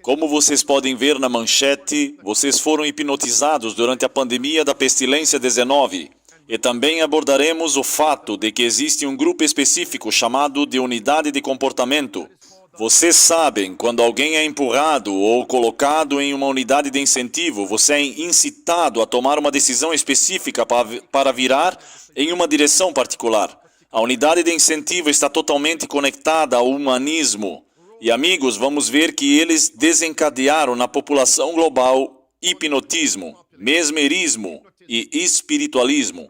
Como vocês podem ver na manchete, vocês foram hipnotizados durante a pandemia da pestilência 19. E também abordaremos o fato de que existe um grupo específico chamado de unidade de comportamento. Vocês sabem, quando alguém é empurrado ou colocado em uma unidade de incentivo, você é incitado a tomar uma decisão específica para virar em uma direção particular. A unidade de incentivo está totalmente conectada ao humanismo. E amigos, vamos ver que eles desencadearam na população global hipnotismo, mesmerismo e espiritualismo.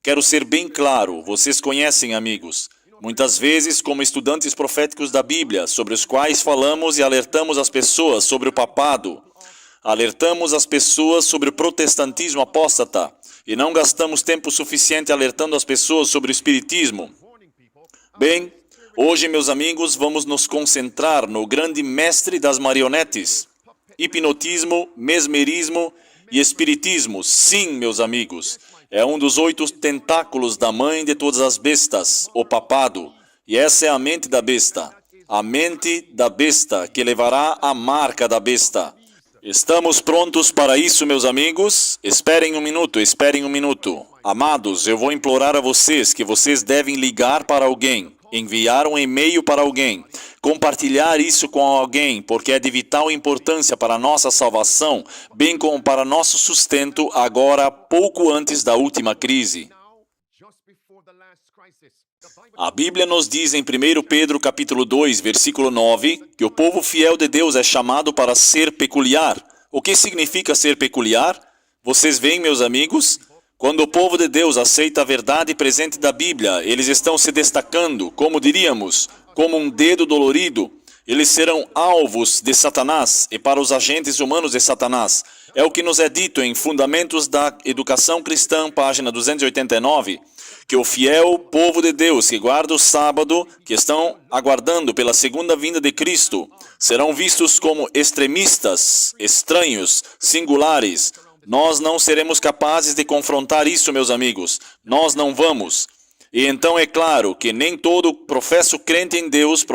Quero ser bem claro, vocês conhecem, amigos, muitas vezes como estudantes proféticos da Bíblia, sobre os quais falamos e alertamos as pessoas sobre o papado, alertamos as pessoas sobre o protestantismo apóstata e não gastamos tempo suficiente alertando as pessoas sobre o espiritismo. Bem, hoje, meus amigos, vamos nos concentrar no grande mestre das marionetes, hipnotismo, mesmerismo e espiritismo. Sim, meus amigos, é um dos 8 tentáculos da mãe de todas as bestas, o papado. E essa é a mente da besta. A mente da besta que levará a marca da besta. Estamos prontos para isso, meus amigos? Esperem um minuto, esperem um minuto. Amados, eu vou implorar a vocês que vocês devem ligar para alguém, enviar um e-mail para alguém, compartilhar isso com alguém, porque é de vital importância para a nossa salvação, bem como para nosso sustento agora, pouco antes da última crise. A Bíblia nos diz em 1 Pedro capítulo 2, versículo 9, que o povo fiel de Deus é chamado para ser peculiar. O que significa ser peculiar? Vocês veem, meus amigos? Quando o povo de Deus aceita a verdade presente da Bíblia, eles estão se destacando, como diríamos, como um dedo dolorido. Eles serão alvos de Satanás e para os agentes humanos de Satanás. É o que nos é dito em Fundamentos da Educação Cristã, página 289, que o fiel povo de Deus que guarda o sábado, que estão aguardando pela segunda vinda de Cristo, serão vistos como extremistas, estranhos, singulares. Nós não seremos capazes de confrontar isso, meus amigos. Nós não vamos. E então é claro que nem todo professo crente em Deus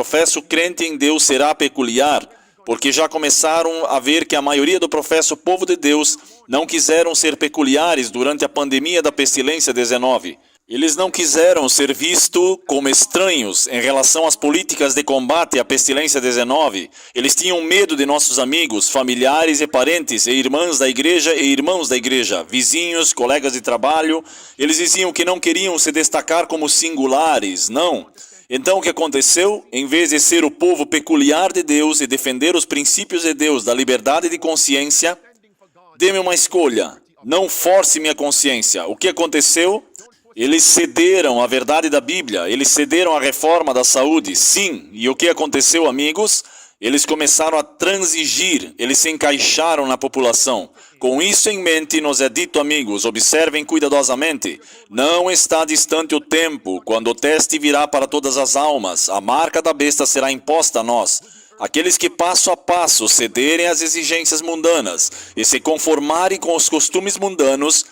será peculiar, porque já começaram a ver que a maioria do professo povo de Deus não quiseram ser peculiares durante a pandemia da pestilência 19. Eles não quiseram ser vistos como estranhos em relação às políticas de combate à pestilência 19. Eles tinham medo de nossos amigos, familiares e parentes, e irmãs da igreja e irmãos da igreja, vizinhos, colegas de trabalho. Eles diziam que não queriam se destacar como singulares, não. Então o que aconteceu? Em vez de ser o povo peculiar de Deus e defender os princípios de Deus da liberdade de consciência, dê-me uma escolha, não force minha consciência. O que aconteceu? Eles cederam à verdade da Bíblia, eles cederam à reforma da saúde, sim. E o que aconteceu, amigos? Eles começaram a transigir, eles se encaixaram na população. Com isso em mente, nos é dito, amigos, observem cuidadosamente, não está distante o tempo, quando o teste virá para todas as almas, a marca da besta será imposta a nós. Aqueles que passo a passo cederem às exigências mundanas e se conformarem com os costumes mundanos,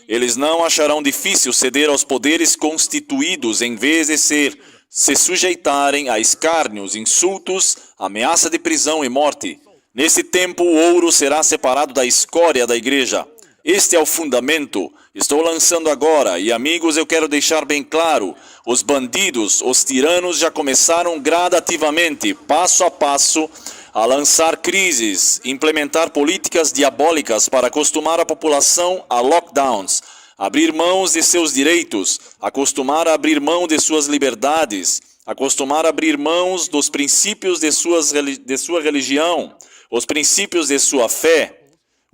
eles não acharão difícil ceder aos poderes constituídos em vez de se sujeitarem a escárnios, insultos, ameaça de prisão e morte. Nesse tempo, o ouro será separado da escória da igreja. Este é o fundamento. Estou lançando agora, e amigos, eu quero deixar bem claro, os bandidos, os tiranos já começaram gradativamente, passo a passo, a lançar crises, implementar políticas diabólicas para acostumar a população a lockdowns, abrir mãos de seus direitos, acostumar a abrir mão de suas liberdades, acostumar a abrir mãos dos princípios de sua religião, os princípios de sua fé.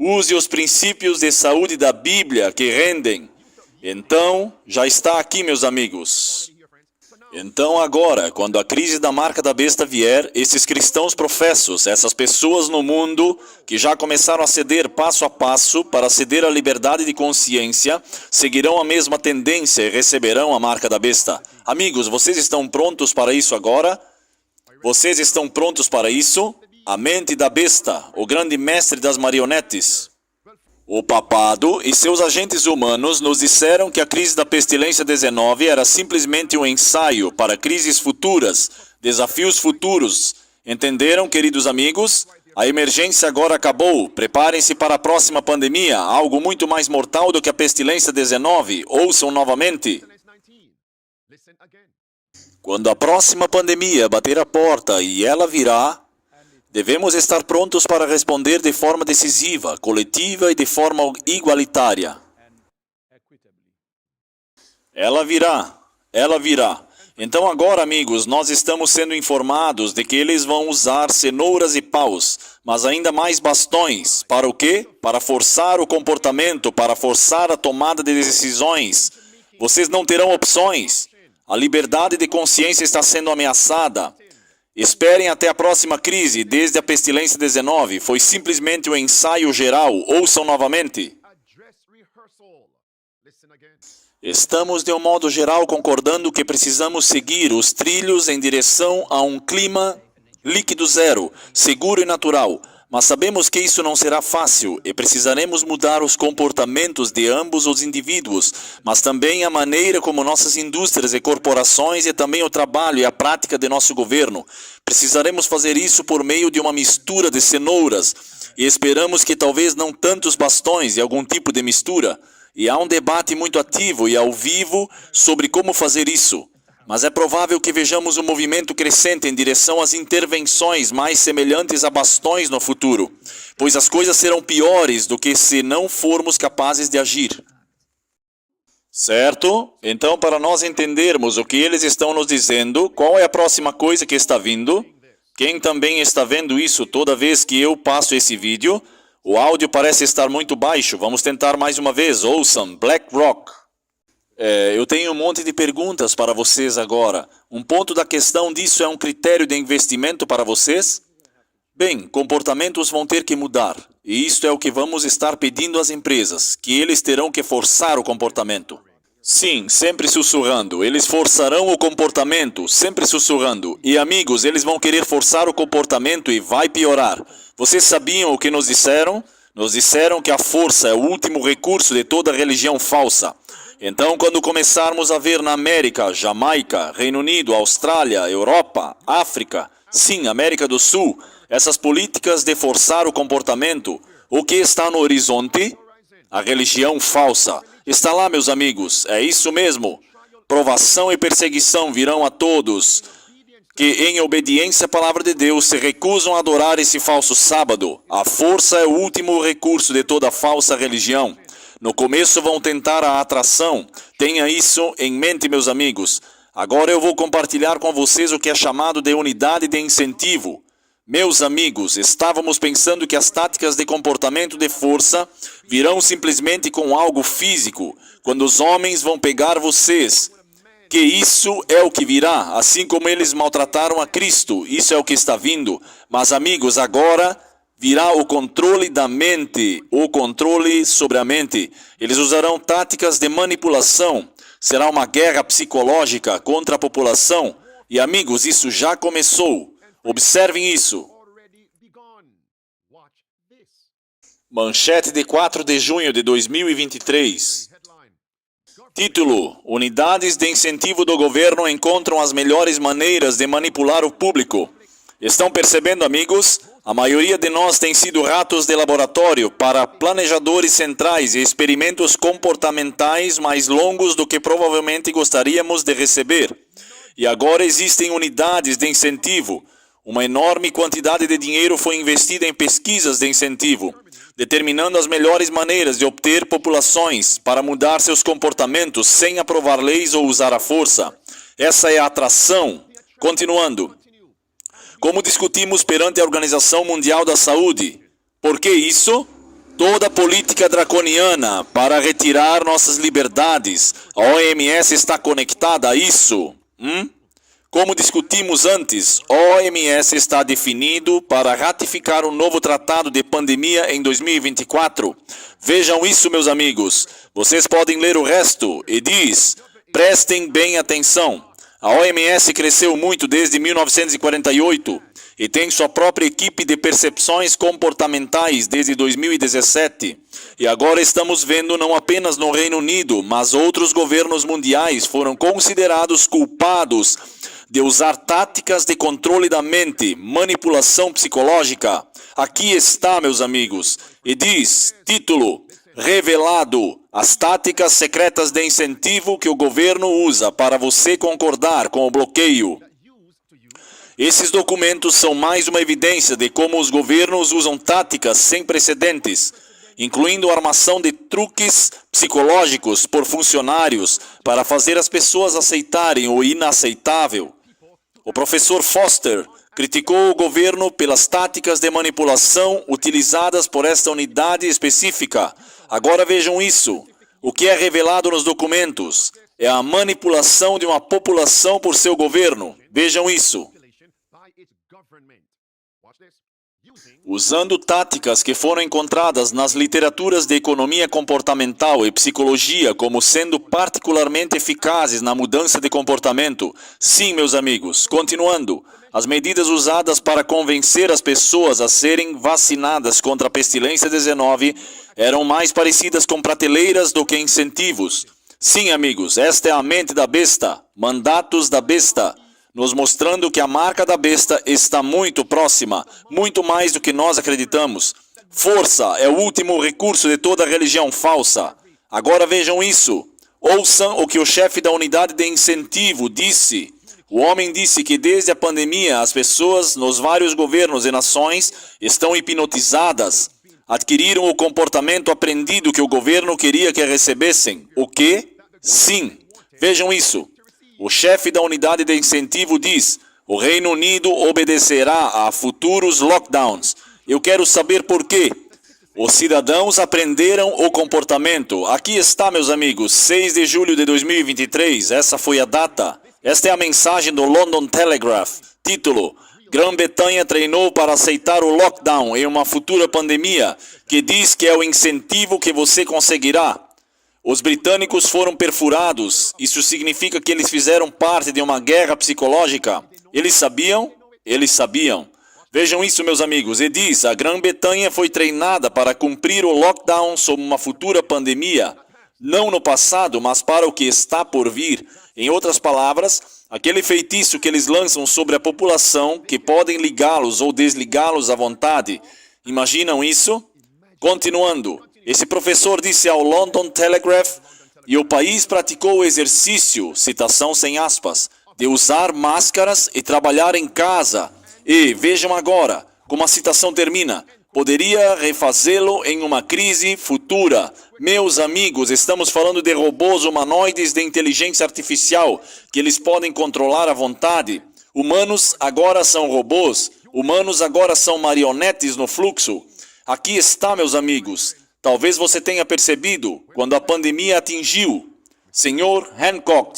Use os princípios de saúde da Bíblia que rendem. Então, já está aqui, meus amigos. Então agora, quando a crise da marca da besta vier, esses cristãos professos, essas pessoas no mundo que já começaram a ceder passo a passo para ceder à liberdade de consciência, seguirão a mesma tendência e receberão a marca da besta. Amigos, vocês estão prontos para isso agora? Vocês estão prontos para isso? A mente da besta, o grande mestre das marionetes. O papado e seus agentes humanos nos disseram que a crise da pestilência 19 era simplesmente um ensaio para crises futuras, desafios futuros, Entenderam, queridos amigos? A emergência agora acabou. Preparem-se para a próxima pandemia, algo muito mais mortal do que a pestilência 19. Ouçam novamente. Quando a próxima pandemia bater a porta e ela virá, devemos estar prontos para responder de forma decisiva, coletiva e de forma igualitária. Ela virá, ela virá. Então agora, amigos, nós estamos sendo informados de que eles vão usar cenouras e paus, mas ainda mais bastões. Para o quê? Para forçar o comportamento, para forçar a tomada de decisões. Vocês não terão opções. A liberdade de consciência está sendo ameaçada. Esperem até a próxima crise, desde a pestilência 19. Foi simplesmente um ensaio geral. Ouçam novamente. Estamos, de um modo geral, concordando que precisamos seguir os trilhos em direção a um clima líquido zero, seguro e natural. Mas sabemos que isso não será fácil e precisaremos mudar os comportamentos de ambos os indivíduos, mas também a maneira como nossas indústrias e corporações e também o trabalho e a prática de nosso governo. Precisaremos fazer isso por meio de uma mistura de cenouras e esperamos que talvez não tantos bastões e algum tipo de mistura. E há um debate muito ativo e ao vivo sobre como fazer isso. Mas é provável que vejamos um movimento crescente em direção às intervenções mais semelhantes a bastões no futuro, pois as coisas serão piores do que se não formos capazes de agir. Certo? Então, para nós entendermos o que eles estão nos dizendo, qual é a próxima coisa que está vindo? Quem também está vendo isso toda vez que eu passo esse vídeo? O áudio parece estar muito baixo. Vamos tentar mais uma vez. Ouçam, BlackRock. Eu tenho um monte de perguntas para vocês agora. Um ponto da questão disso é um critério de investimento para vocês? Bem, comportamentos vão ter que mudar. E isto é o que vamos estar pedindo às empresas, que eles terão que forçar o comportamento. Sim, sempre sussurrando. Eles forçarão o comportamento, sempre sussurrando. E amigos, eles vão querer forçar o comportamento e vai piorar. Vocês sabiam o que nos disseram? Nos disseram que a força é o último recurso de toda religião falsa. Então, quando começarmos a ver na América, Jamaica, Reino Unido, Austrália, Europa, África, sim, América do Sul, essas políticas de forçar o comportamento, o que está no horizonte? A religião falsa. Está lá, meus amigos, é isso mesmo. Provação e perseguição virão a todos que, em obediência à palavra de Deus, se recusam a adorar esse falso sábado. A força é o último recurso de toda falsa religião. No começo vão tentar a atração. Tenha isso em mente, meus amigos. Agora eu vou compartilhar com vocês o que é chamado de unidade de incentivo. Meus amigos, estávamos pensando que as táticas de comportamento de força virão simplesmente com algo físico, quando os homens vão pegar vocês. Que isso é o que virá, assim como eles maltrataram a Cristo, isso é o que está vindo. Mas amigos, agora virá o controle da mente, o controle sobre a mente. Eles usarão táticas de manipulação, será uma guerra psicológica contra a população. E amigos, isso já começou. Observem isso. Manchete de 4 de junho de 2023. Título: Unidades de incentivo do governo encontram as melhores maneiras de manipular o público. Estão percebendo, amigos? A maioria de nós tem sido ratos de laboratório para planejadores centrais e experimentos comportamentais mais longos do que provavelmente gostaríamos de receber. E agora existem unidades de incentivo. Uma enorme quantidade de dinheiro foi investida em pesquisas de incentivo, determinando as melhores maneiras de obter populações para mudar seus comportamentos sem aprovar leis ou usar a força. Essa é a atração. Continuando. Como discutimos perante a Organização Mundial da Saúde. Por que isso? Toda política draconiana para retirar nossas liberdades. A OMS está conectada a isso. Como discutimos antes, a OMS está definido para ratificar um novo tratado de pandemia em 2024. Vejam isso, meus amigos. Vocês podem ler o resto e diz, prestem bem atenção. A OMS cresceu muito desde 1948 e tem sua própria equipe de percepções comportamentais desde 2017. E agora estamos vendo não apenas no Reino Unido, mas outros governos mundiais foram considerados culpados de usar táticas de controle da mente, manipulação psicológica. Aqui está, meus amigos, e diz, título, revelado, as táticas secretas de incentivo que o governo usa para você concordar com o bloqueio. Esses documentos são mais uma evidência de como os governos usam táticas sem precedentes, incluindo a armação de truques psicológicos por funcionários para fazer as pessoas aceitarem o inaceitável. O professor Foster criticou o governo pelas táticas de manipulação utilizadas por esta unidade específica. Agora vejam isso. O que é revelado nos documentos é a manipulação de uma população por seu governo. Vejam isso. Usando táticas que foram encontradas nas literaturas de economia comportamental e psicologia como sendo particularmente eficazes na mudança de comportamento. Sim, meus amigos, continuando, as medidas usadas para convencer as pessoas a serem vacinadas contra a pestilência 19 eram mais parecidas com prateleiras do que incentivos. Sim, amigos, esta é a mente da besta, mandatos da besta, nos mostrando que a marca da besta está muito próxima, muito mais do que nós acreditamos. Força é o último recurso de toda religião falsa. Agora vejam isso. Ouçam o que o chefe da unidade de incentivo disse. O homem disse que desde a pandemia as pessoas nos vários governos e nações estão hipnotizadas. Adquiriram o comportamento aprendido que o governo queria que recebessem. O quê? Sim. Vejam isso. O chefe da unidade de incentivo diz, o Reino Unido obedecerá a futuros lockdowns. Eu quero saber por quê. Os cidadãos aprenderam o comportamento. Aqui está, meus amigos, 6 de julho de 2023. Essa foi a data. Esta é a mensagem do London Telegraph. Título, Grã-Bretanha treinou para aceitar o lockdown em uma futura pandemia, que diz que é o incentivo que você conseguirá. Os britânicos foram perfurados. Isso significa que eles fizeram parte de uma guerra psicológica. Eles sabiam? Eles sabiam. Vejam isso, meus amigos. E diz, a Grã-Bretanha foi treinada para cumprir o lockdown sob uma futura pandemia. Não no passado, mas para o que está por vir. Em outras palavras, aquele feitiço que eles lançam sobre a população, que podem ligá-los ou desligá-los à vontade. Imaginam isso? Continuando. Esse professor disse ao London Telegraph, e o país praticou o exercício, citação sem aspas, de usar máscaras e trabalhar em casa. E, vejam agora, como a citação termina, poderia refazê-lo em uma crise futura. Meus amigos, estamos falando de robôs humanoides de inteligência artificial, que eles podem controlar à vontade. Humanos agora são robôs, humanos agora são marionetes no fluxo. Aqui está, meus amigos. Talvez você tenha percebido quando a pandemia atingiu. Senhor Hancock,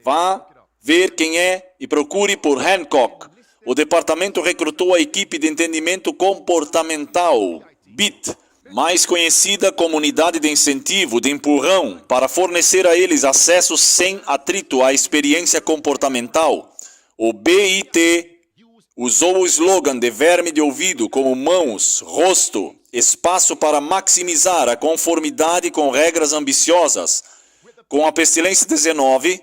vá ver quem é e procure por Hancock. O departamento recrutou a equipe de entendimento comportamental, BIT, mais conhecida como unidade de incentivo, de empurrão, para fornecer a eles acesso sem atrito à experiência comportamental. O BIT usou o slogan de verme de ouvido como mãos, rosto, espaço para maximizar a conformidade com regras ambiciosas. Com a pestilência 19,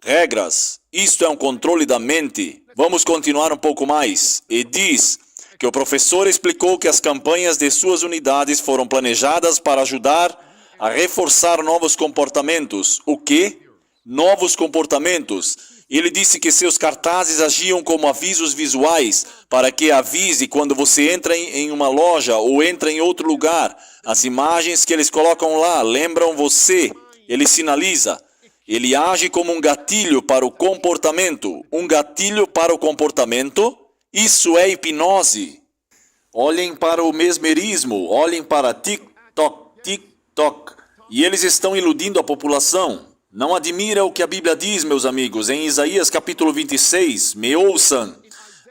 regras. Isto é um controle da mente. Vamos continuar um pouco mais. E diz que o professor explicou que as campanhas de suas unidades foram planejadas para ajudar a reforçar novos comportamentos. O quê? Novos comportamentos. Ele disse que seus cartazes agiam como avisos visuais para que avise quando você entra em uma loja ou entra em outro lugar. As imagens que eles colocam lá lembram você. Ele sinaliza. Ele age como um gatilho para o comportamento. Um gatilho para o comportamento? Isso é hipnose. Olhem para o mesmerismo. Olhem para tic-toc, tic-toc. E eles estão iludindo a população. Não admira o que a Bíblia diz, meus amigos, em Isaías capítulo 26, me ouçam.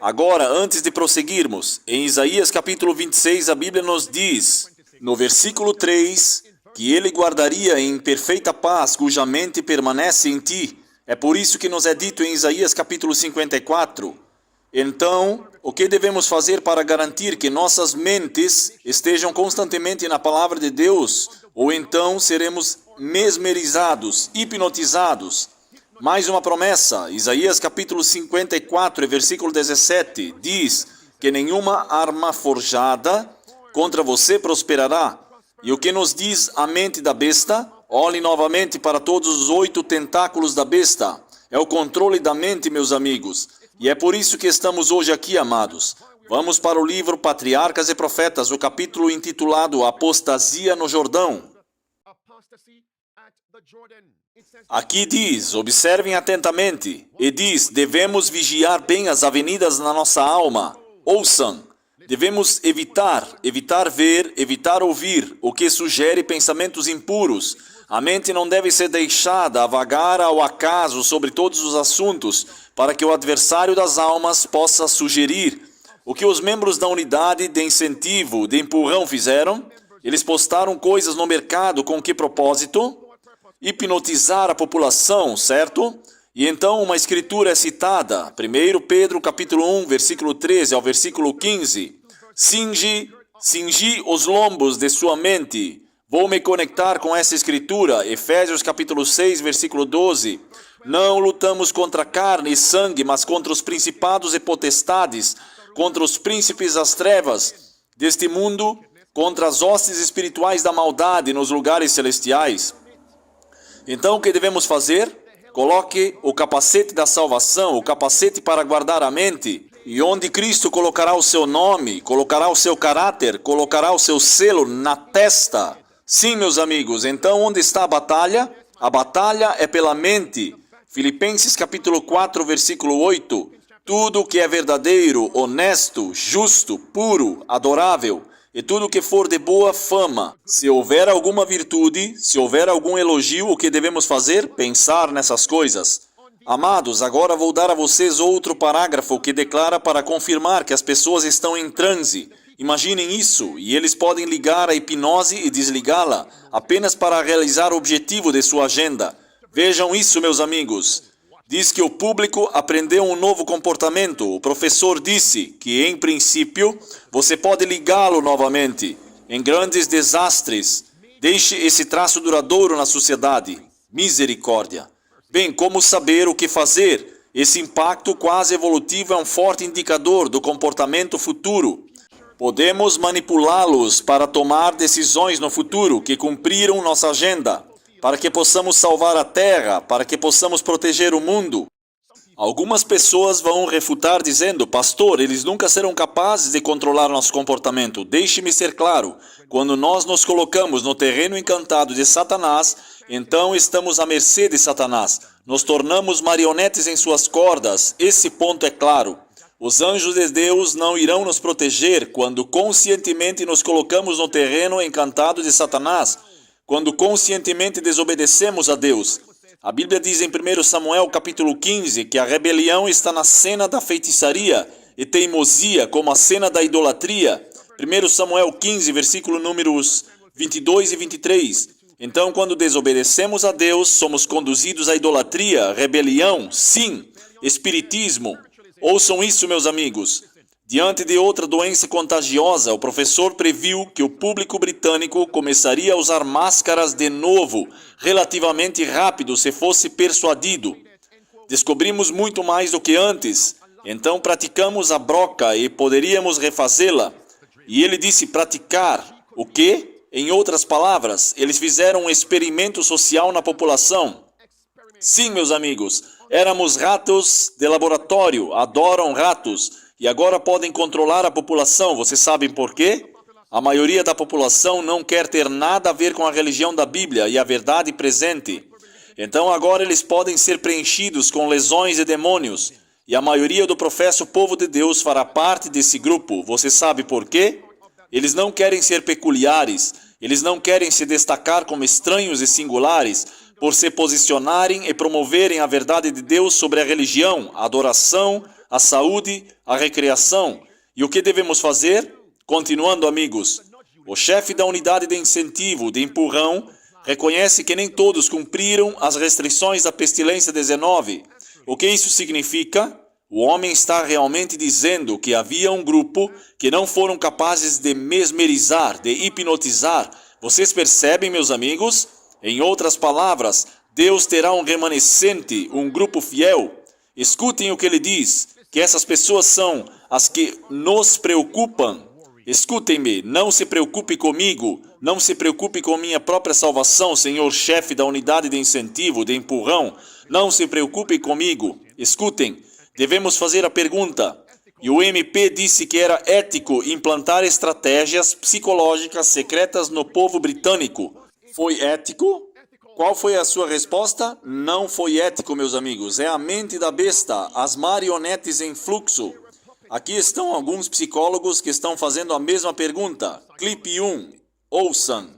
Agora, antes de prosseguirmos, em Isaías capítulo 26, a Bíblia nos diz, no versículo 3, que Ele guardaria em perfeita paz, cuja mente permanece em ti. É por isso que nos é dito em Isaías capítulo 54. Então, o que devemos fazer para garantir que nossas mentes estejam constantemente na palavra de Deus? Ou então seremos mesmerizados, hipnotizados? Mais uma promessa, Isaías capítulo 54, versículo 17, diz que nenhuma arma forjada contra você prosperará. E o que nos diz a mente da besta? Olhe novamente para todos os 8 tentáculos da besta. É o controle da mente, meus amigos. E é por isso que estamos hoje aqui, amados. Vamos para o livro Patriarcas e Profetas, o capítulo intitulado Apostasia no Jordão. Aqui diz, observem atentamente, e diz, devemos vigiar bem as avenidas na nossa alma. Ouçam, devemos evitar ver, evitar ouvir, o que sugere pensamentos impuros. A mente não deve ser deixada a vagar ao acaso sobre todos os assuntos, para que o adversário das almas possa sugerir. O que os membros da unidade de incentivo, de empurrão fizeram? Eles postaram coisas no mercado com que propósito? Hipnotizar a população, certo? E então uma escritura é citada, 1 Pedro capítulo 1, versículo 13 ao versículo 15. Cingi os lombos de sua mente. Vou me conectar com essa escritura, Efésios capítulo 6, versículo 12. Não lutamos contra carne e sangue, mas contra os principados e potestades, contra os príncipes das trevas deste mundo, contra as hostes espirituais da maldade nos lugares celestiais. Então, o que devemos fazer? Coloque o capacete da salvação, o capacete para guardar a mente, e onde Cristo colocará o seu nome, colocará o seu caráter, colocará o seu selo na testa. Sim, meus amigos, então onde está a batalha? A batalha é pela mente. Filipenses capítulo 4, versículo 8. Tudo que é verdadeiro, honesto, justo, puro, adorável, e tudo que for de boa fama. Se houver alguma virtude, se houver algum elogio, o que devemos fazer? Pensar nessas coisas. Amados, agora vou dar a vocês outro parágrafo que declara para confirmar que as pessoas estão em transe. Imaginem isso, e eles podem ligar a hipnose e desligá-la, apenas para realizar o objetivo de sua agenda. Vejam isso, meus amigos. Diz que o público aprendeu um novo comportamento. O professor disse que, em princípio, você pode ligá-lo novamente. Em grandes desastres, deixe esse traço duradouro na sociedade. Misericórdia. Bem, como saber o que fazer? Esse impacto quase evolutivo é um forte indicador do comportamento futuro. Podemos manipulá-los para tomar decisões no futuro que cumpriram nossa agenda, para que possamos salvar a terra, para que possamos proteger o mundo. Algumas pessoas vão refutar dizendo, pastor, eles nunca serão capazes de controlar nosso comportamento. Deixe-me ser claro, quando nós nos colocamos no terreno encantado de Satanás, então estamos à mercê de Satanás. Nos tornamos marionetes em suas cordas, esse ponto é claro. Os anjos de Deus não irão nos proteger quando conscientemente nos colocamos no terreno encantado de Satanás, quando conscientemente desobedecemos a Deus. A Bíblia diz em 1 Samuel capítulo 15 que a rebelião está na cena da feitiçaria e teimosia como a cena da idolatria. 1 Samuel 15, versículo números 22 e 23. Então, quando desobedecemos a Deus, somos conduzidos à idolatria, rebelião, sim, espiritismo. Ouçam isso, meus amigos. Diante de outra doença contagiosa, o professor previu que o público britânico começaria a usar máscaras de novo, relativamente rápido, se fosse persuadido. Descobrimos muito mais do que antes, então praticamos a broca e poderíamos refazê-la. E ele disse praticar o quê? Em outras palavras, eles fizeram um experimento social na população. Sim, meus amigos, éramos ratos de laboratório, adoram ratos. E agora podem controlar a população. Vocês sabem por quê? A maioria da população não quer ter nada a ver com a religião da Bíblia e a verdade presente. Então agora eles podem ser preenchidos com lesões e demônios. E a maioria do professo povo de Deus fará parte desse grupo. Você sabe por quê? Eles não querem ser peculiares. Eles não querem se destacar como estranhos e singulares, por se posicionarem e promoverem a verdade de Deus sobre a religião, a adoração, a saúde, a recreação. E o que devemos fazer? Continuando, amigos, o chefe da unidade de incentivo, de empurrão, reconhece que nem todos cumpriram as restrições da pestilência 19. O que isso significa? O homem está realmente dizendo que havia um grupo que não foram capazes de mesmerizar, de hipnotizar. Vocês percebem, meus amigos? Em outras palavras, Deus terá um remanescente, um grupo fiel. Escutem o que ele diz, que essas pessoas são as que nos preocupam. Escutem-me, não se preocupe comigo, não se preocupe com minha própria salvação, senhor chefe da unidade de incentivo, de empurrão. Não se preocupe comigo. Escutem, devemos fazer a pergunta. E o MP disse que era ético implantar estratégias psicológicas secretas no povo britânico. Foi ético? Qual foi a sua resposta? Não foi ético, meus amigos. É a mente da besta, as marionetes em fluxo. Aqui estão alguns psicólogos que estão fazendo a mesma pergunta. Clipe 1. Ouçam.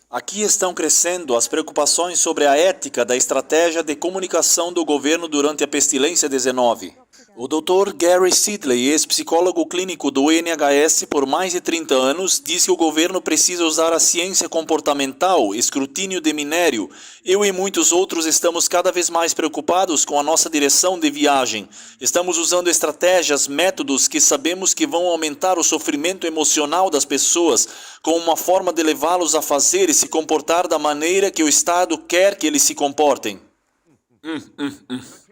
Aqui estão crescendo as preocupações sobre a ética da estratégia de comunicação do governo durante a pestilência 19. O Dr. Gary Sidley, ex-psicólogo clínico do NHS por mais de 30 anos, diz que o governo precisa usar a ciência comportamental, escrutínio de minério. Eu e muitos outros estamos cada vez mais preocupados com a nossa direção de viagem. Estamos usando estratégias, métodos que sabemos que vão aumentar o sofrimento emocional das pessoas, como uma forma de levá-los a fazer e se comportar da maneira que o Estado quer que eles se comportem.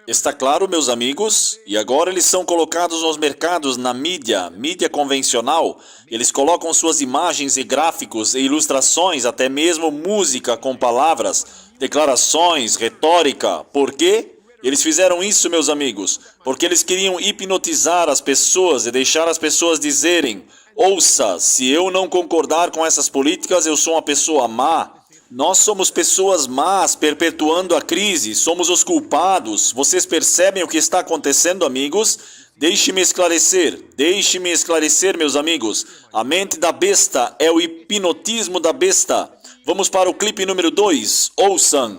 Está claro, meus amigos? E agora eles são colocados nos mercados, na mídia convencional. Eles colocam suas imagens e gráficos e ilustrações, até mesmo música com palavras, declarações, retórica. Por quê? Eles fizeram isso, meus amigos, porque eles queriam hipnotizar as pessoas e deixar as pessoas dizerem: ouça, se eu não concordar com essas políticas, eu sou uma pessoa má. Nós somos pessoas más, perpetuando a crise, somos os culpados. Vocês percebem o que está acontecendo, amigos? Deixe-me esclarecer, meus amigos. A mente da besta é o hipnotismo da besta. Vamos para o clipe número 2, ouçam.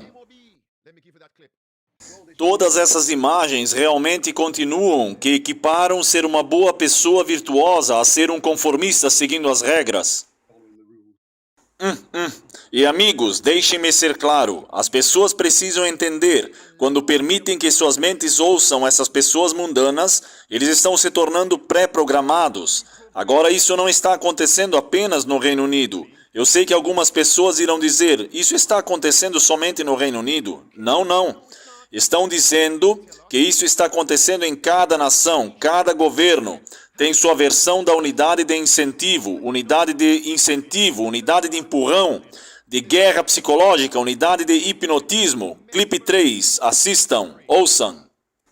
Todas essas imagens realmente continuam, que equiparam ser uma boa pessoa virtuosa a ser um conformista seguindo as regras. E amigos, deixem-me ser claro, as pessoas precisam entender, quando permitem que suas mentes ouçam essas pessoas mundanas, eles estão se tornando pré-programados. Agora isso não está acontecendo apenas no Reino Unido. Eu sei que algumas pessoas irão dizer, isso está acontecendo somente no Reino Unido. Não. Estão dizendo que isso está acontecendo em cada nação, cada governo. Tem sua versão da unidade de incentivo, unidade de empurrão, de guerra psicológica, unidade de hipnotismo. Clipe 3, assistam, ouçam.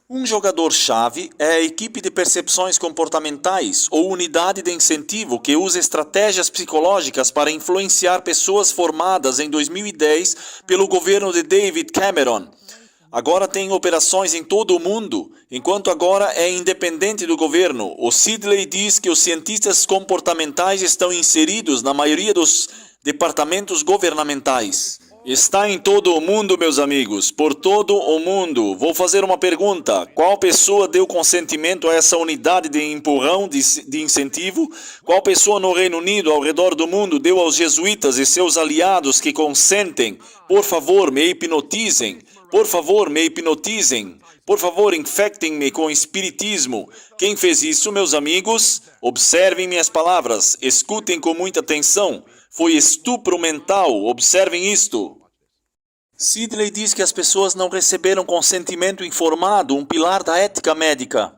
Um jogador-chave é a equipe de percepções comportamentais ou unidade de incentivo que usa estratégias psicológicas para influenciar pessoas formadas em 2010 pelo governo de David Cameron. Agora tem operações em todo o mundo, enquanto agora é independente do governo. O Sidley diz que os cientistas comportamentais estão inseridos na maioria dos departamentos governamentais. Está em todo o mundo, meus amigos, por todo o mundo. Vou fazer uma pergunta. Qual pessoa deu consentimento a essa unidade de empurrão, de incentivo? Qual pessoa no Reino Unido, ao redor do mundo, deu aos jesuítas e seus aliados que consentem? Por favor, me hipnotizem. Por favor, me hipnotizem. Por favor, infectem-me com espiritismo. Quem fez isso, meus amigos? Observem minhas palavras. Escutem com muita atenção. Foi estupro mental. Observem isto. Sidley diz que as pessoas não receberam consentimento informado, um pilar da ética médica.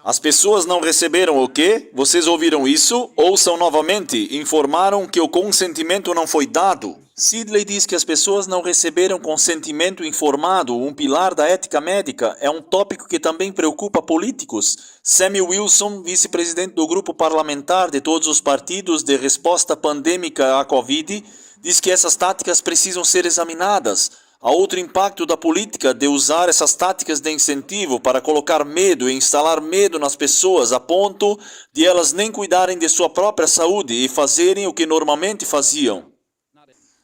As pessoas não receberam o quê? Vocês ouviram isso? Ouçam novamente. Informaram que o consentimento não foi dado. Sidley diz que as pessoas não receberam consentimento informado, um pilar da ética médica. É um tópico que também preocupa políticos. Samuel Wilson, vice-presidente do grupo parlamentar de todos os partidos de resposta pandêmica à Covid, diz que essas táticas precisam ser examinadas. Há outro impacto da política de usar essas táticas de incentivo para colocar medo e instalar medo nas pessoas a ponto de elas nem cuidarem de sua própria saúde e fazerem o que normalmente faziam.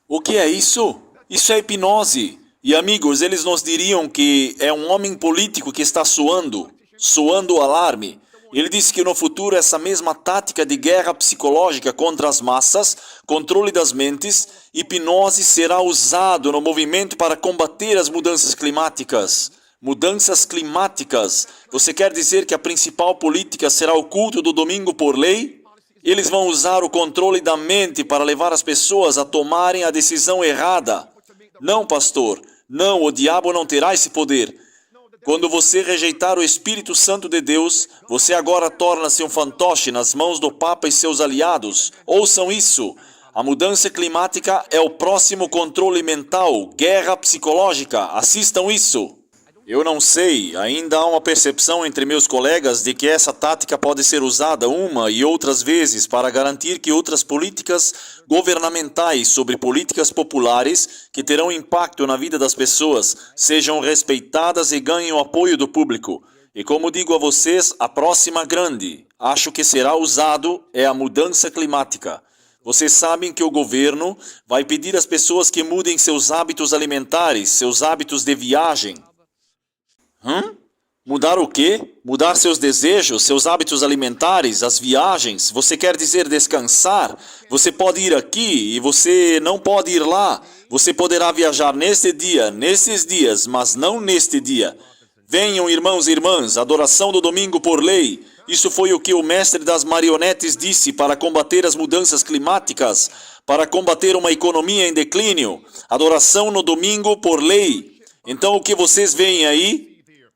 O que é isso? Isso é hipnose. E amigos, eles nos diriam que é um homem político que está soando o alarme. Ele disse que no futuro essa mesma tática de guerra psicológica contra as massas, controle das mentes, hipnose será usado no movimento para combater as mudanças climáticas. Mudanças climáticas. Você quer dizer que a principal política será o culto do domingo por lei? Eles vão usar o controle da mente para levar as pessoas a tomarem a decisão errada. Não, pastor. Não, o diabo não terá esse poder. Quando você rejeitar o Espírito Santo de Deus, você agora torna-se um fantoche nas mãos do Papa e seus aliados. Ouçam isso. A mudança climática é o próximo controle mental, guerra psicológica. Assistam isso. Eu não sei, ainda há uma percepção entre meus colegas de que essa tática pode ser usada uma e outras vezes para garantir que outras políticas governamentais sobre políticas populares que terão impacto na vida das pessoas sejam respeitadas e ganhem o apoio do público. E como digo a vocês, a próxima grande, acho que será usado, é a mudança climática. Vocês sabem que o governo vai pedir às pessoas que mudem seus hábitos alimentares, seus hábitos de viagem. Mudar o quê? Mudar seus desejos, seus hábitos alimentares, as viagens? Você quer dizer descansar? Você pode ir aqui e você não pode ir lá. Você poderá viajar neste dia, nesses dias, mas não neste dia. Venham, irmãos e irmãs, adoração do domingo por lei. Isso foi o que o mestre das marionetes disse para combater as mudanças climáticas, para combater uma economia em declínio. Adoração no domingo por lei. Então o que vocês veem aí?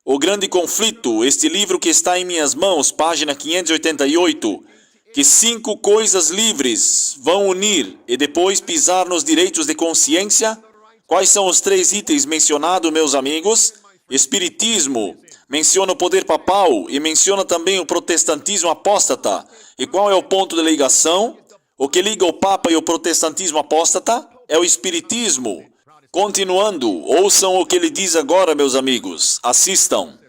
O Grande Conflito, este livro que está em minhas mãos, página 588, que 5 coisas livres vão unir e depois pisar nos direitos de consciência. Quais são os 3 itens mencionados, meus amigos? Espiritismo, menciona o poder papal e menciona também o protestantismo apóstata. E qual é o ponto de ligação? O que liga o Papa e o protestantismo apóstata é o Espiritismo. Continuando, ouçam o que ele diz agora, meus amigos. Assistam.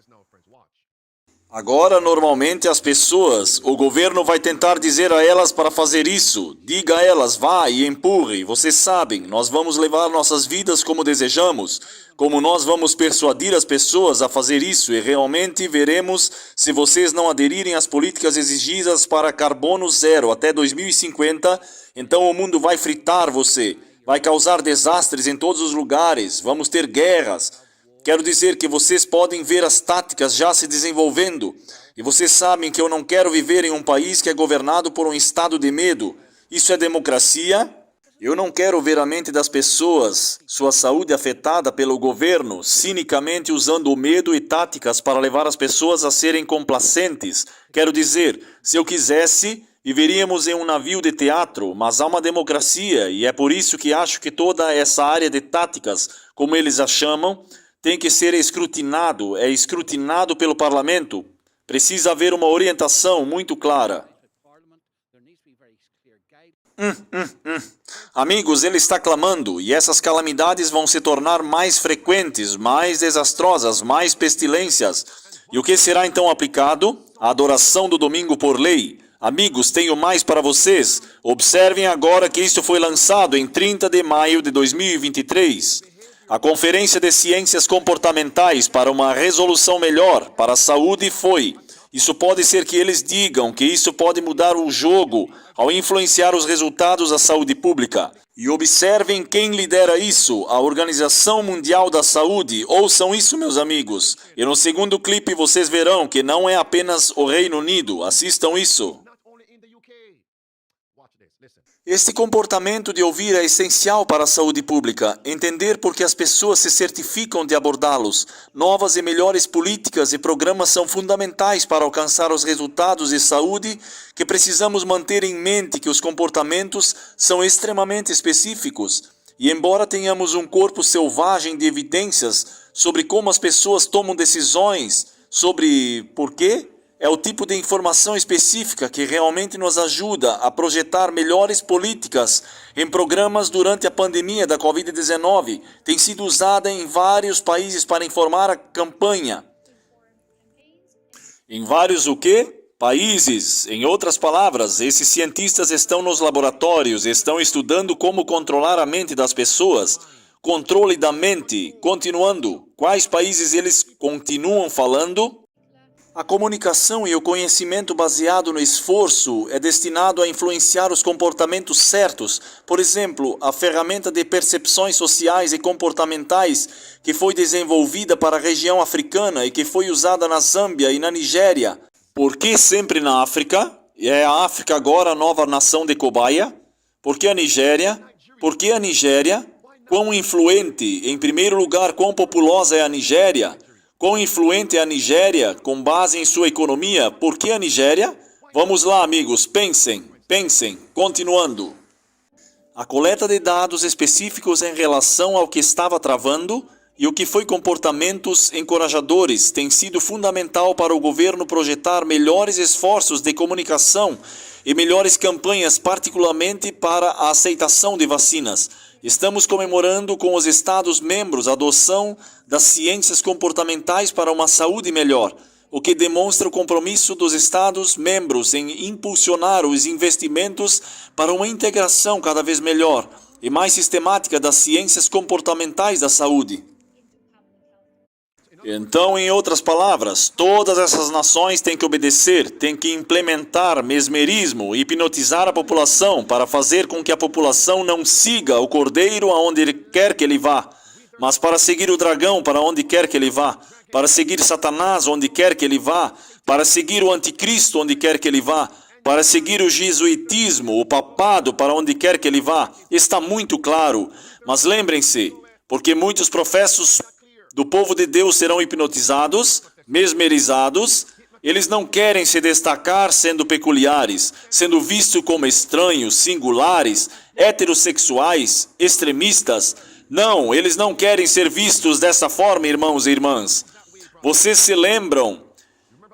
Agora, normalmente, as pessoas, o governo vai tentar dizer a elas para fazer isso. Diga a elas, vá e empurre. Vocês sabem, nós vamos levar nossas vidas como desejamos. Como nós vamos persuadir as pessoas a fazer isso e realmente veremos se vocês não aderirem às políticas exigidas para carbono zero até 2050, então o mundo vai fritar você. Vai causar desastres em todos os lugares, vamos ter guerras. Quero dizer que vocês podem ver as táticas já se desenvolvendo. E vocês sabem que eu não quero viver em um país que é governado por um estado de medo. Isso é democracia? Eu não quero ver a mente das pessoas, sua saúde afetada pelo governo, cinicamente usando o medo e táticas para levar as pessoas a serem complacentes. Quero dizer, se eu quisesse, viveríamos em um navio de teatro, mas há uma democracia e é por isso que acho que toda essa área de táticas, como eles a chamam, tem que ser escrutinado, é escrutinado pelo parlamento. Precisa haver uma orientação muito clara. Amigos, ele está clamando e essas calamidades vão se tornar mais frequentes, mais desastrosas, mais pestilências. E o que será então aplicado? A adoração do domingo por lei. Amigos, tenho mais para vocês. Observem agora que isso foi lançado em 30 de maio de 2023. A Conferência de Ciências Comportamentais para uma resolução melhor para a saúde foi. Isso pode ser que eles digam que isso pode mudar o jogo ao influenciar os resultados da saúde pública. E observem quem lidera isso, a Organização Mundial da Saúde. Ouçam isso, meus amigos. E no segundo clipe vocês verão que não é apenas o Reino Unido. Assistam isso. Este comportamento de ouvir é essencial para a saúde pública. Entender por que as pessoas se certificam de abordá-los. Novas e melhores políticas e programas são fundamentais para alcançar os resultados de saúde que precisamos manter em mente que os comportamentos são extremamente específicos. E embora tenhamos um corpo selvagem de evidências sobre como as pessoas tomam decisões, sobre por quê, é o tipo de informação específica que realmente nos ajuda a projetar melhores políticas em programas durante a pandemia da Covid-19. Tem sido usada em vários países para informar a campanha. Em vários o quê? Países. Em outras palavras, esses cientistas estão nos laboratórios, estão estudando como controlar a mente das pessoas. Controle da mente. Continuando, quais países eles continuam falando? A comunicação e o conhecimento baseado no esforço é destinado a influenciar os comportamentos certos. Por exemplo, a ferramenta de percepções sociais e comportamentais que foi desenvolvida para a região africana e que foi usada na Zâmbia e na Nigéria. Por que sempre na África? É a África agora a nova nação de cobaia? Por que a Nigéria? Por que a Nigéria? Quão influente, em primeiro lugar, quão populosa é a Nigéria? Quão influente é a Nigéria com base em sua economia? Por que a Nigéria? Vamos lá, amigos, pensem, continuando. A coleta de dados específicos em relação ao que estava travando e o que foi comportamentos encorajadores tem sido fundamental para o governo projetar melhores esforços de comunicação e melhores campanhas, particularmente para a aceitação de vacinas. Estamos comemorando com os Estados-membros a adoção das ciências comportamentais para uma saúde melhor, o que demonstra o compromisso dos Estados-membros em impulsionar os investimentos para uma integração cada vez melhor e mais sistemática das ciências comportamentais da saúde. Então, em outras palavras, todas essas nações têm que obedecer, têm que implementar mesmerismo e hipnotizar a população para fazer com que a população não siga o cordeiro aonde ele quer que ele vá, mas para seguir o dragão para onde quer que ele vá, para seguir Satanás onde quer que ele vá, para seguir o anticristo onde quer que ele vá, para seguir o jesuitismo, o papado para onde quer que ele vá. Está muito claro, mas lembrem-se, porque muitos professos do povo de Deus serão hipnotizados, mesmerizados. Eles não querem se destacar sendo peculiares, sendo vistos como estranhos, singulares, heterossexuais, extremistas. Não, eles não querem ser vistos dessa forma, irmãos e irmãs. Vocês se lembram?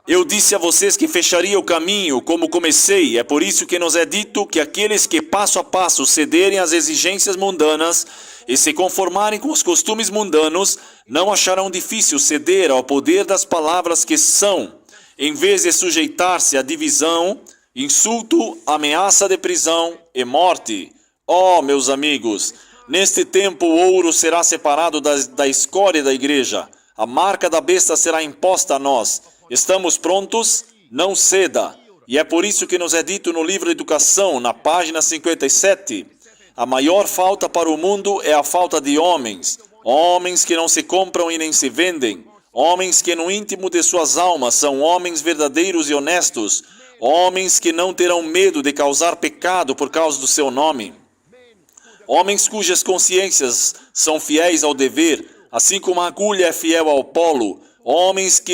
Eu disse a vocês que fecharia o caminho como comecei. É por isso que nos é dito que aqueles que passo a passo cederem às exigências mundanas e se conformarem com os costumes mundanos, não acharão difícil ceder ao poder das palavras que são, em vez de sujeitar-se à divisão, insulto, ameaça de prisão e morte. Oh, meus amigos, neste tempo o ouro será separado da escória da igreja. A marca da besta será imposta a nós. Estamos prontos? Não ceda. E é por isso que nos é dito no livro Educação, na página 57, a maior falta para o mundo é a falta de homens. Homens que não se compram e nem se vendem. Homens que no íntimo de suas almas são homens verdadeiros e honestos. Homens que não terão medo de causar pecado por causa do seu nome. Homens cujas consciências são fiéis ao dever, assim como a agulha é fiel ao polo. Homens que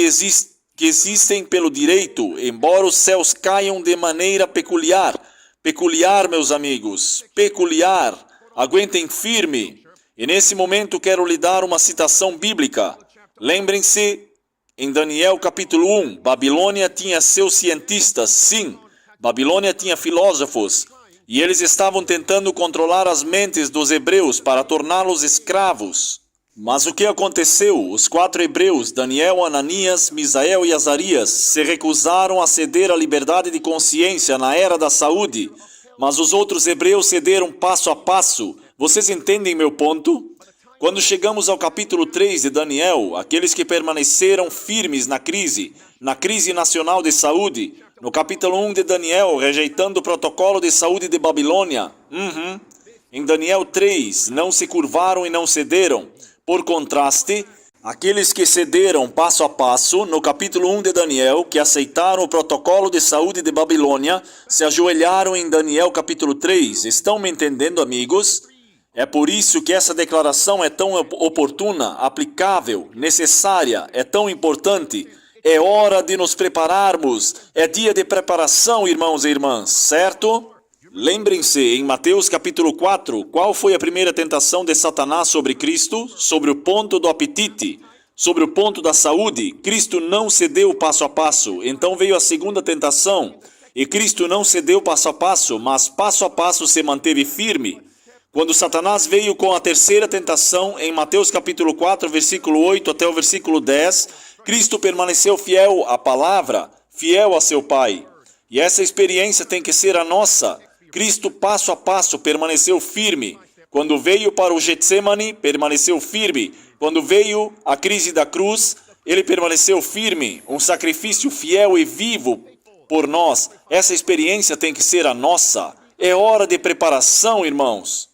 existem pelo direito, embora os céus caiam de maneira peculiar. Peculiar, meus amigos, peculiar. Aguentem firme. E nesse momento quero lhe dar uma citação bíblica. Lembrem-se, em Daniel capítulo 1, Babilônia tinha seus cientistas, sim. Babilônia tinha filósofos. E eles estavam tentando controlar as mentes dos hebreus para torná-los escravos. Mas o que aconteceu? Os 4 hebreus, Daniel, Ananias, Misael e Azarias, se recusaram a ceder à liberdade de consciência na era da saúde. Mas os outros hebreus cederam passo a passo. Vocês entendem meu ponto? Quando chegamos ao capítulo 3 de Daniel, aqueles que permaneceram firmes na crise nacional de saúde, no capítulo 1 de Daniel, rejeitando o protocolo de saúde de Babilônia. Em Daniel 3, não se curvaram e não cederam. Por contraste, aqueles que cederam passo a passo, no capítulo 1 de Daniel, que aceitaram o protocolo de saúde de Babilônia, se ajoelharam em Daniel capítulo 3. Estão me entendendo, amigos? É por isso que essa declaração é tão oportuna, aplicável, necessária, é tão importante. É hora de nos prepararmos. É dia de preparação, irmãos e irmãs, certo? Lembrem-se, em Mateus capítulo 4, qual foi a primeira tentação de Satanás sobre Cristo? Sobre o ponto do apetite, sobre o ponto da saúde. Cristo não cedeu passo a passo. Então veio a segunda tentação. E Cristo não cedeu passo a passo se manteve firme. Quando Satanás veio com a terceira tentação, em Mateus capítulo 4, versículo 8 até o versículo 10, Cristo permaneceu fiel à palavra, fiel a seu Pai. E essa experiência tem que ser a nossa. Cristo, passo a passo, permaneceu firme. Quando veio para o Getsemane, permaneceu firme. Quando veio a crise da cruz, ele permaneceu firme. Um sacrifício fiel e vivo por nós. Essa experiência tem que ser a nossa. É hora de preparação, irmãos.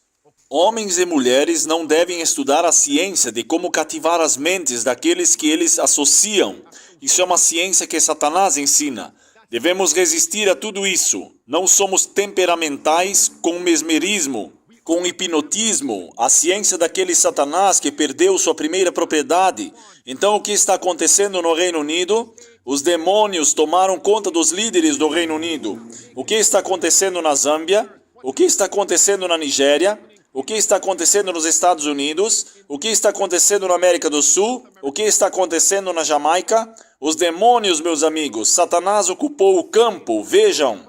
Homens e mulheres não devem estudar a ciência de como cativar as mentes daqueles que eles associam. Isso é uma ciência que Satanás ensina. Devemos resistir a tudo isso. Não somos temperamentais com mesmerismo, com hipnotismo, a ciência daquele Satanás que perdeu sua primeira propriedade. Então, o que está acontecendo no Reino Unido? Os demônios tomaram conta dos líderes do Reino Unido. O que está acontecendo na Zâmbia? O que está acontecendo na Nigéria? O que está acontecendo nos Estados Unidos? O que está acontecendo na América do Sul? O que está acontecendo na Jamaica? Os demônios, meus amigos, Satanás ocupou o campo. Vejam,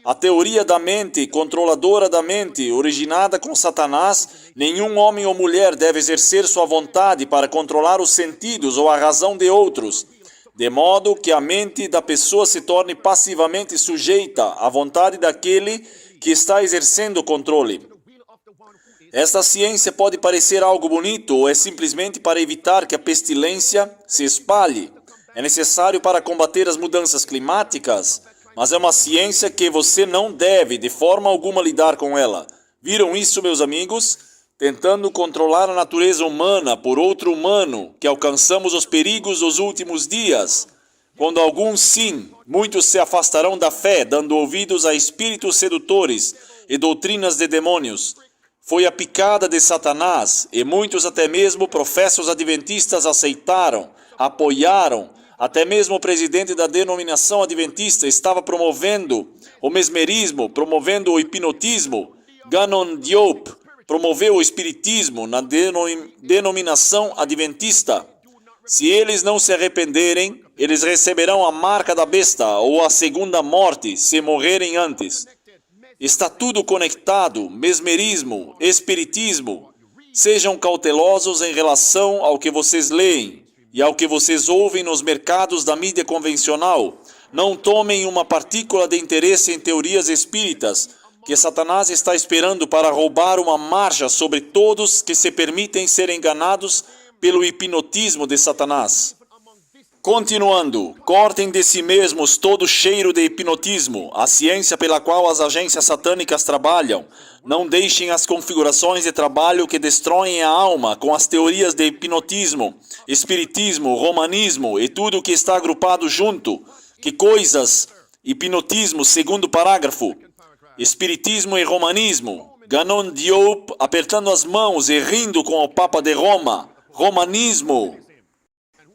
a teoria da mente, controladora da mente, originada com Satanás, nenhum homem ou mulher deve exercer sua vontade para controlar os sentidos ou a razão de outros, de modo que a mente da pessoa se torne passivamente sujeita à vontade daquele que está exercendo o controle. Esta ciência pode parecer algo bonito ou é simplesmente para evitar que a pestilência se espalhe. É necessário para combater as mudanças climáticas, mas é uma ciência que você não deve de forma alguma lidar com ela. Viram isso, meus amigos? Tentando controlar a natureza humana por outro humano, que alcançamos os perigos dos últimos dias. Quando alguns sim, muitos se afastarão da fé, dando ouvidos a espíritos sedutores e doutrinas de demônios. Foi a picada de Satanás, e muitos até mesmo professos adventistas aceitaram, apoiaram. Até mesmo o presidente da denominação adventista estava promovendo o mesmerismo, promovendo o hipnotismo. Gannon Diop promoveu o espiritismo na denominação adventista. Se eles não se arrependerem, eles receberão a marca da besta ou a segunda morte, se morrerem antes. Está tudo conectado, mesmerismo, espiritismo. Sejam cautelosos em relação ao que vocês leem e ao que vocês ouvem nos mercados da mídia convencional. Não tomem uma partícula de interesse em teorias espíritas, que Satanás está esperando para roubar uma marcha sobre todos que se permitem ser enganados pelo hipnotismo de Satanás. Continuando, cortem de si mesmos todo cheiro de hipnotismo, a ciência pela qual as agências satânicas trabalham. Não deixem as configurações de trabalho que destroem a alma com as teorias de hipnotismo, espiritismo, romanismo e tudo o que está agrupado junto. Que coisas? Hipnotismo, segundo parágrafo. Espiritismo e romanismo. Gannon Diop apertando as mãos e rindo com o Papa de Roma. Romanismo.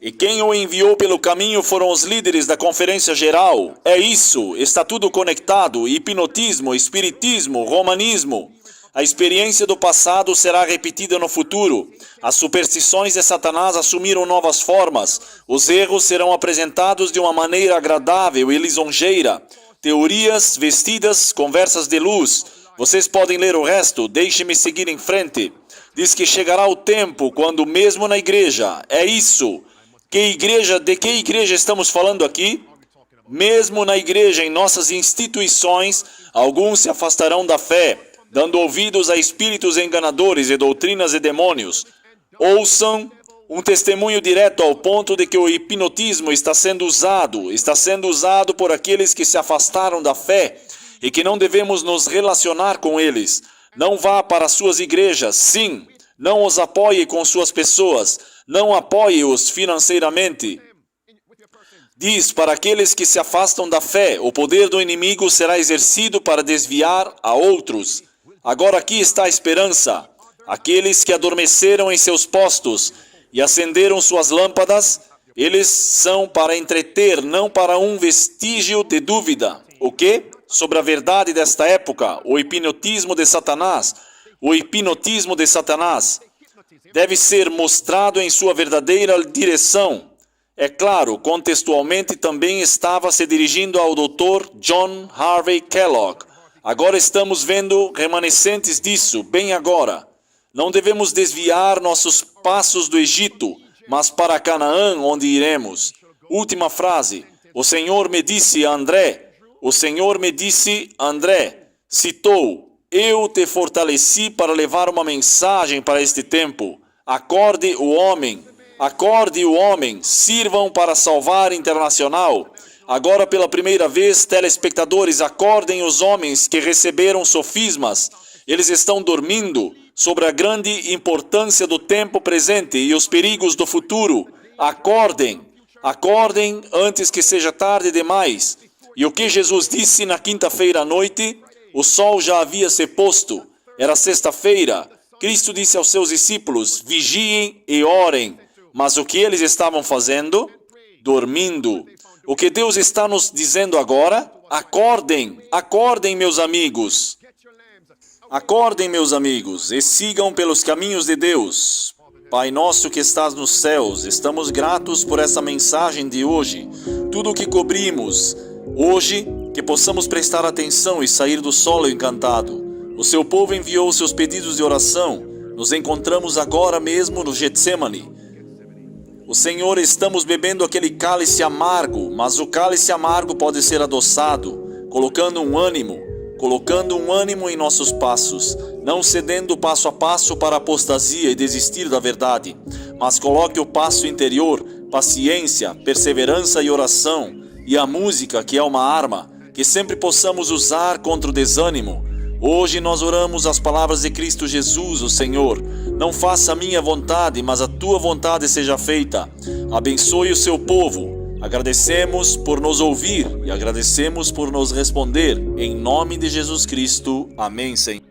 E quem o enviou pelo caminho foram os líderes da Conferência Geral. É isso, está tudo conectado. Hipnotismo, espiritismo, romanismo. A experiência do passado será repetida no futuro. As superstições de Satanás assumiram novas formas. Os erros serão apresentados de uma maneira agradável e lisonjeira. Teorias vestidas, conversas de luz. Vocês podem ler o resto, deixe-me seguir em frente. Diz que chegará o tempo quando mesmo na igreja, é isso. De que igreja estamos falando aqui? Mesmo na igreja, em nossas instituições, alguns se afastarão da fé, dando ouvidos a espíritos enganadores e doutrinas de demônios. Ouçam um testemunho direto ao ponto de que o hipnotismo está sendo usado por aqueles que se afastaram da fé e que não devemos nos relacionar com eles. Não vá para suas igrejas, sim. Não os apoie com suas pessoas. Não apoie-os financeiramente. Diz, para aqueles que se afastam da fé, o poder do inimigo será exercido para desviar a outros. Agora aqui está a esperança. Aqueles que adormeceram em seus postos e acenderam suas lâmpadas, eles são para entreter, não para um vestígio de dúvida. O quê? Sobre a verdade desta época, o hipnotismo de Satanás. O hipnotismo de Satanás deve ser mostrado em sua verdadeira direção. É claro, contextualmente também estava se dirigindo ao Dr. John Harvey Kellogg. Agora estamos vendo remanescentes disso, bem agora. Não devemos desviar nossos passos do Egito, mas para Canaã, onde iremos. Última frase. O Senhor me disse a André, citou, eu te fortaleci para levar uma mensagem para este tempo. Acorde o homem, sirvam para salvar internacional. Agora pela primeira vez, telespectadores, acordem os homens que receberam sofismas. Eles estão dormindo sobre a grande importância do tempo presente e os perigos do futuro. Acordem antes que seja tarde demais. E o que Jesus disse na quinta-feira à noite? O sol já havia se posto. Era sexta-feira. Cristo disse aos seus discípulos: vigiem e orem. Mas o que eles estavam fazendo? Dormindo. O que Deus está nos dizendo agora? Acordem, acordem, meus amigos. Acordem, meus amigos, e sigam pelos caminhos de Deus. Pai nosso que estás nos céus, estamos gratos por essa mensagem de hoje. Tudo o que cobrimos hoje, que possamos prestar atenção e sair do solo encantado. O seu povo enviou seus pedidos de oração. Nos encontramos agora mesmo no Getsemane. O Senhor, estamos bebendo aquele cálice amargo, mas o cálice amargo pode ser adoçado, colocando um ânimo em nossos passos, não cedendo passo a passo para a apostasia e desistir da verdade, mas coloque o passo interior, paciência, perseverança e oração, e a música, que é uma arma, que sempre possamos usar contra o desânimo. Hoje nós oramos as palavras de Cristo Jesus, o Senhor. Não faça a minha vontade, mas a tua vontade seja feita. Abençoe o seu povo. Agradecemos por nos ouvir e agradecemos por nos responder. Em nome de Jesus Cristo. Amém, Senhor.